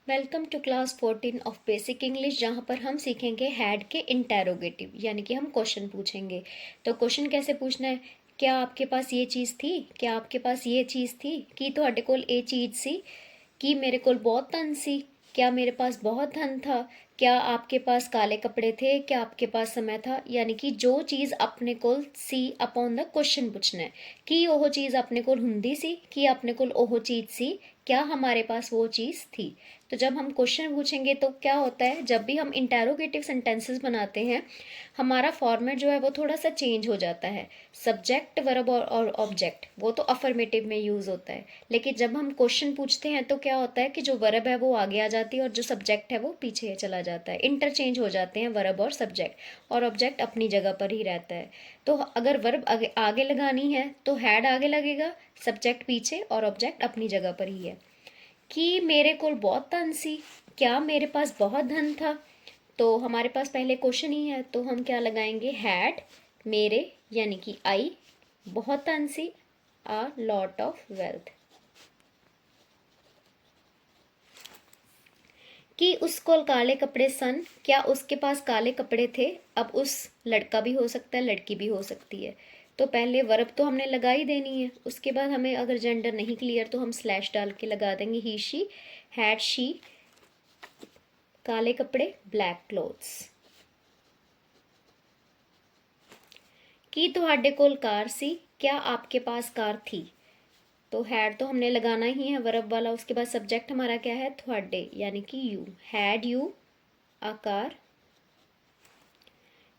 Welcome to class 14 of basic English, जहाँ पर हम सीखेंगे हैड के इंटेरोगेटिव, यानी कि हम क्वेश्चन पूछेंगे। तो क्वेश्चन कैसे पूछना है? क्या आपके पास ये चीज़ थी? क्या आपके पास ये चीज़ थी? की ਤੁਹਾਡੇ ਕੋਲ ਇਹ चीज़ सी? कि मेरे कोल बहुत धन सी? क्या मेरे पास बहुत धन था? क्या आपके पास काले कपड़े थे? क्या आपके पास समय था? यानी कि जो चीज़ अपने कोल सी अपॉन द क्वेश्चन पूछना है कि ओह चीज़ अपने कोल हुंदी सी, कि अपने कोल ओह चीज़ सी, क्या हमारे पास वो चीज़ थी। तो जब हम क्वेश्चन पूछेंगे तो क्या होता है, जब भी हम इंटेरोगेटिव सेंटेंसेस बनाते हैं हमारा फॉर्मेट जो है वो थोड़ा सा चेंज हो जाता है। सब्जेक्ट, वर्ब और ऑब्जेक्ट वो तो अफर्मेटिव में यूज़ होता है, लेकिन जब हम क्वेश्चन पूछते हैं तो क्या होता है कि जो वर्ब है वो आगे आ जाती है और जो सब्जेक्ट है वो पीछे चला जाता है। इंटरचेंज हो जाते हैं वर्ब और सब्जेक्ट, और ऑब्जेक्ट अपनी जगह पर ही रहता है। तो अगर वर्ब आगे लगानी है तो हैड आगे लगेगा, सब्जेक्ट पीछे और ऑब्जेक्ट अपनी जगह पर ही है। कि मेरे कोल बहुत धन सी, क्या मेरे पास बहुत धन था? तो हमारे पास पहले क्वेश्चन ही है तो हम क्या लगाएंगे? हैड मेरे यानी कि आई बहुत धन सी, अ लॉट ऑफ वेल्थ। कि उस कोल काले कपड़े सन, क्या उसके पास काले कपड़े थे? अब उस लड़का भी हो सकता है, लड़की भी हो सकती है। तो पहले वर्ब तो हमने लगा ही देनी है, उसके बाद हमें अगर जेंडर नहीं क्लियर तो हम स्लैश डाल के लगा देंगे ही शी हैड शी काले कपड़े ब्लैक क्लोथ्स। कि ਤੁਹਾਡੇ कोल कार सी, क्या आपके पास कार थी? तो हैड तो हमने लगाना ही है वर्ब वाला, उसके बाद सब्जेक्ट हमारा क्या है? ਤੁਹਾਡੇ यानी कि you, had you a car.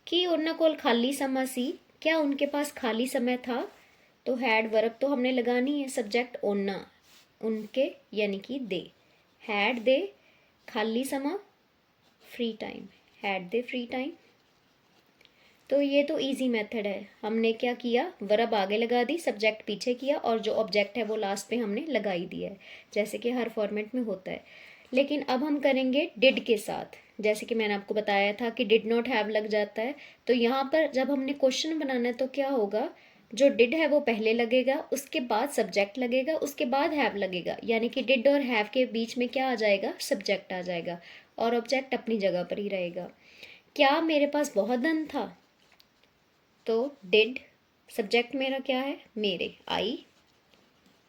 कि ਉਹਨਾਂ कोल खाली समा सी, क्या उनके पास खाली समय था? तो हैड वर्ब तो हमने लगानी है, सब्जेक्ट ओना उनके यानी कि दे, हैड दे खाली समा free time, had they free time. तो ये तो इजी मेथड है। हमने क्या किया? वर्ब आगे लगा दी, सब्जेक्ट पीछे किया और जो ऑब्जेक्ट है वो लास्ट पे हमने लगा ही दिया है, जैसे कि हर फॉर्मेट में होता है। लेकिन अब हम करेंगे डिड के साथ। जैसे कि मैंने आपको बताया था कि डिड नॉट हैव लग जाता है, तो यहाँ पर जब हमने क्वेश्चन बनाना है तो क्या होगा? जो डिड है वो पहले लगेगा, उसके बाद सब्जेक्ट लगेगा, उसके बाद हैव लगेगा, यानी कि डिड और हैव के बीच में क्या आ जाएगा? सब्जेक्ट आ जाएगा और ऑब्जेक्ट अपनी जगह पर ही रहेगा। क्या मेरे पास बहुत धन था? तो डिड सब्जेक्ट मेरा क्या है? मेरे, आई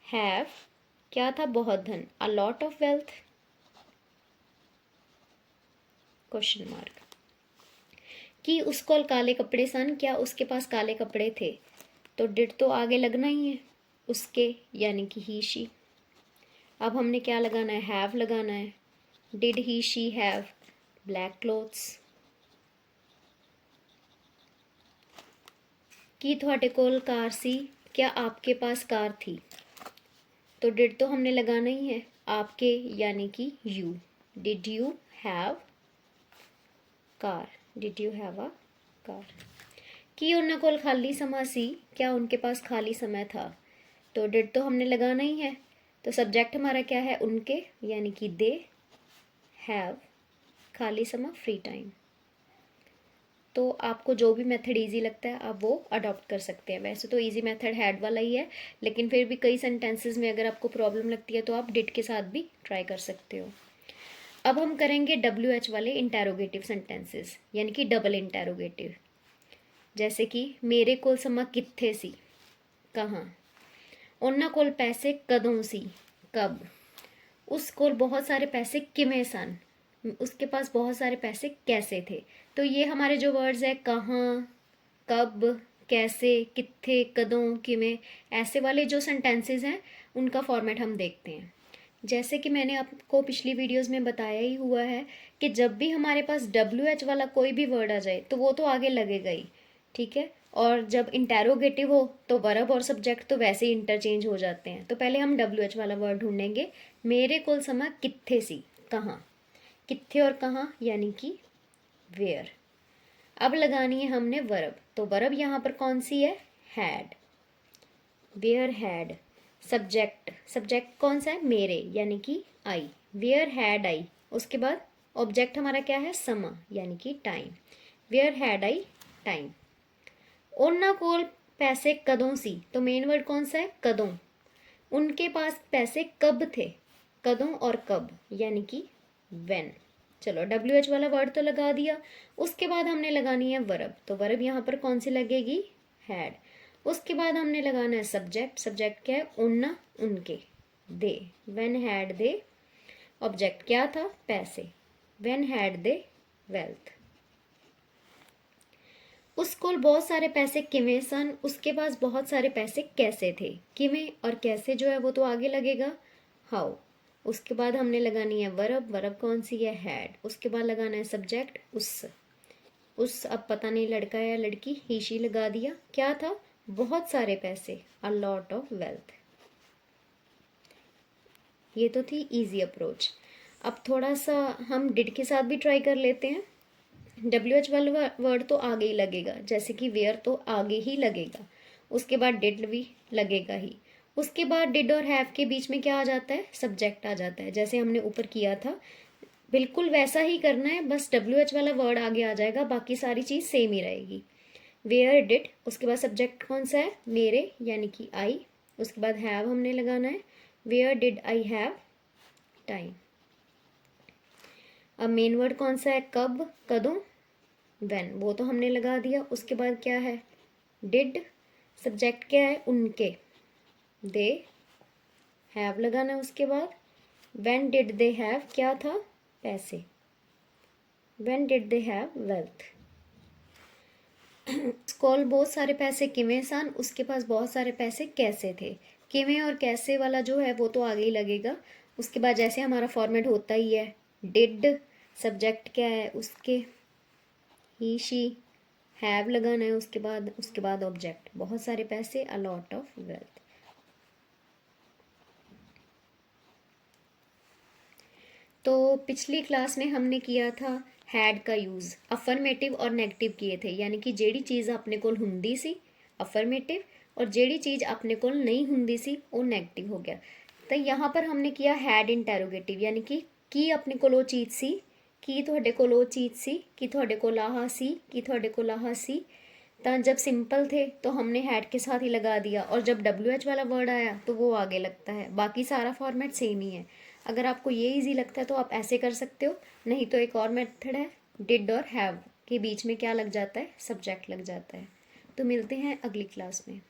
हैव क्या था? बहुत धन, a lot of wealth question mark. कि उसको काले कपड़े सन, क्या उसके पास काले कपड़े थे? तो डिड तो आगे लगना ही है, उसके यानी कि ही शी। अब हमने क्या लगाना है? हैव लगाना है। Did he she have black clothes. कि ਤੁਹਾਡੇ कोल कार सी, क्या आपके पास कार थी? तो डिड तो हमने लगाना ही है, आपके यानी कि you, did you have car, did you have a car. कि उन्होंने कोल खाली समा सी, क्या उनके पास खाली समय था? तो डिड तो हमने लगाना ही है, तो सब्जेक्ट हमारा क्या है? उनके यानी कि दे हैव खाली समा फ्री टाइम। तो आपको जो भी मेथड इजी लगता है आप वो अडॉप्ट कर सकते हैं। वैसे तो इजी मेथड हैड वाला ही है, लेकिन फिर भी कई सेंटेंसेस में अगर आपको प्रॉब्लम लगती है तो आप डिड के साथ भी ट्राई कर सकते हो। अब हम करेंगे WH वाले इंटेरोगेटिव सेंटेंसेस, यानी कि डबल इंटेरोगेटिव। जैसे कि मेरे कोल समा कित्थे सी, कहाँ। उन्हां कोल पैसे कदों सी, कब। उस कोल बहुत सारे पैसे किमें सन, उसके पास बहुत सारे पैसे कैसे थे। तो ये हमारे जो वर्ड्स है कहाँ, कब, कैसे, कित्थे, कदों, किमें, ऐसे वाले जो सेंटेंसेस हैं उनका फॉर्मेट हम देखते हैं। जैसे कि मैंने आपको पिछली वीडियोस में बताया ही हुआ है कि जब भी हमारे पास WH वाला कोई भी वर्ड आ जाए तो वो तो आगे लगेगा ही, ठीक है। और जब इंटेरोगेटिव हो तो वर्ब और सब्जेक्ट तो वैसे ही इंटरचेंज हो जाते हैं। तो पहले हम WH वाला वर्ड ढूंढेंगे। मेरे कोल समा कित्थे सी, कहाँ। कित्थे और कहाँ यानी कि वेयर। अब लगानी है हमने वर्ब, तो वर्ब यहाँ पर कौन सी है? Had, where had. Subject, subject कौन सा है? मेरे यानी कि आई, वेयर हैड आई। उसके बाद ऑब्जेक्ट हमारा क्या है? समा यानी कि time, where had I time. उन्ना कोल पैसे कदों सी, तो मेन वर्ड कौन सा है? कदों। उनके पास पैसे कब थे, कदों और कब यानी कि व्हेन। चलो WH वाला वर्ड तो लगा दिया, उसके बाद हमने लगानी है वर्ब, तो वर्ब यहाँ पर कौन सी लगेगी, हैड। उसके बाद हमने लगाना है सब्जेक्ट, सब्जेक्ट क्या है, उन, उनके, दे, व्हेन हैड दे। ऑब्जेक्ट क्या था, पैसे, व्हेन हैड दे वेल्थ। उस कोल बहुत सारे पैसे किवें सन, उसके पास बहुत सारे पैसे कैसे थे। किवें और कैसे जो है वो तो आगे लगेगा, हाउ। उसके बाद हमने लगानी है वर्ब, वर्ब कौन सी है, हैड। उसके बाद लगाना है सब्जेक्ट, उस अब पता नहीं लड़का है या लड़की, ही शी लगा दिया। क्या था, बहुत सारे पैसे, अ लॉट ऑफ वेल्थ। ये तो थी इजी अप्रोच। अब थोड़ा सा हम डिड के साथ भी ट्राई कर लेते हैं। WH वाला वर्ड तो आगे ही लगेगा, जैसे कि वेयर तो आगे ही लगेगा, उसके बाद डिड भी लगेगा ही। उसके बाद डिड और हैव के बीच में क्या आ जाता है, सब्जेक्ट आ जाता है, जैसे हमने ऊपर किया था बिल्कुल वैसा ही करना है, बस WH वाला वर्ड आगे आ जाएगा, बाकी सारी चीज़ सेम ही रहेगी। वेयर डिड, उसके बाद सब्जेक्ट कौन सा है, मेरे यानी कि आई। उसके बाद हैव हमने लगाना है, where did I have time. अब मेन वर्ड कौन सा है, कब, कदों, व्हेन, वो तो हमने लगा दिया। उसके बाद क्या है, डिड, सब्जेक्ट क्या है, उनके, दे, हैव लगाना है। उसके बाद व्हेन डिड दे हैव, क्या था, पैसे, when did they have wealth. स्कॉल बहुत सारे पैसे किवें सन, उसके पास बहुत सारे पैसे कैसे थे। किवें और कैसे वाला जो है वो तो आगे ही लगेगा। उसके बाद जैसे हमारा फॉर्मेट होता ही है, डिड, सब्जेक्ट क्या है उसके, ही शी, हैव लगाना है। उसके बाद ऑब्जेक्ट, बहुत सारे पैसे, अ लॉट ऑफ वेल्थ। तो पिछली क्लास में हमने किया था हैड का यूज़, अफर्मेटिव और नेगेटिव किए थे, यानी कि जेड़ी चीज़ अपने कोल हुंदी सी अफर्मेटिव और जेड़ी चीज़ अपने कोल नहीं हुंदी सी वो नेगेटिव हो गया। तो यहाँ पर हमने किया हैड इंटेरोगेटिव, यानी कि अपने कोल वो चीज़ सी, की तुहाडे कोल वो चीज़ सी, कि तुहाडे कोल आह सी, कि तुहाडे कोल आह सी। तो जब सिंपल थे तो हमने हैड के साथ ही लगा दिया, और जब WH वाला वर्ड आया तो वो आगे लगता है। बाकी सारा फॉर्मेट सेम ही है। अगर आपको ये इजी लगता है तो आप ऐसे कर सकते हो, नहीं तो एक और मेथड है, डिड और हैव के बीच में क्या लग जाता है, सब्जेक्ट लग जाता है। तो मिलते हैं अगली क्लास में।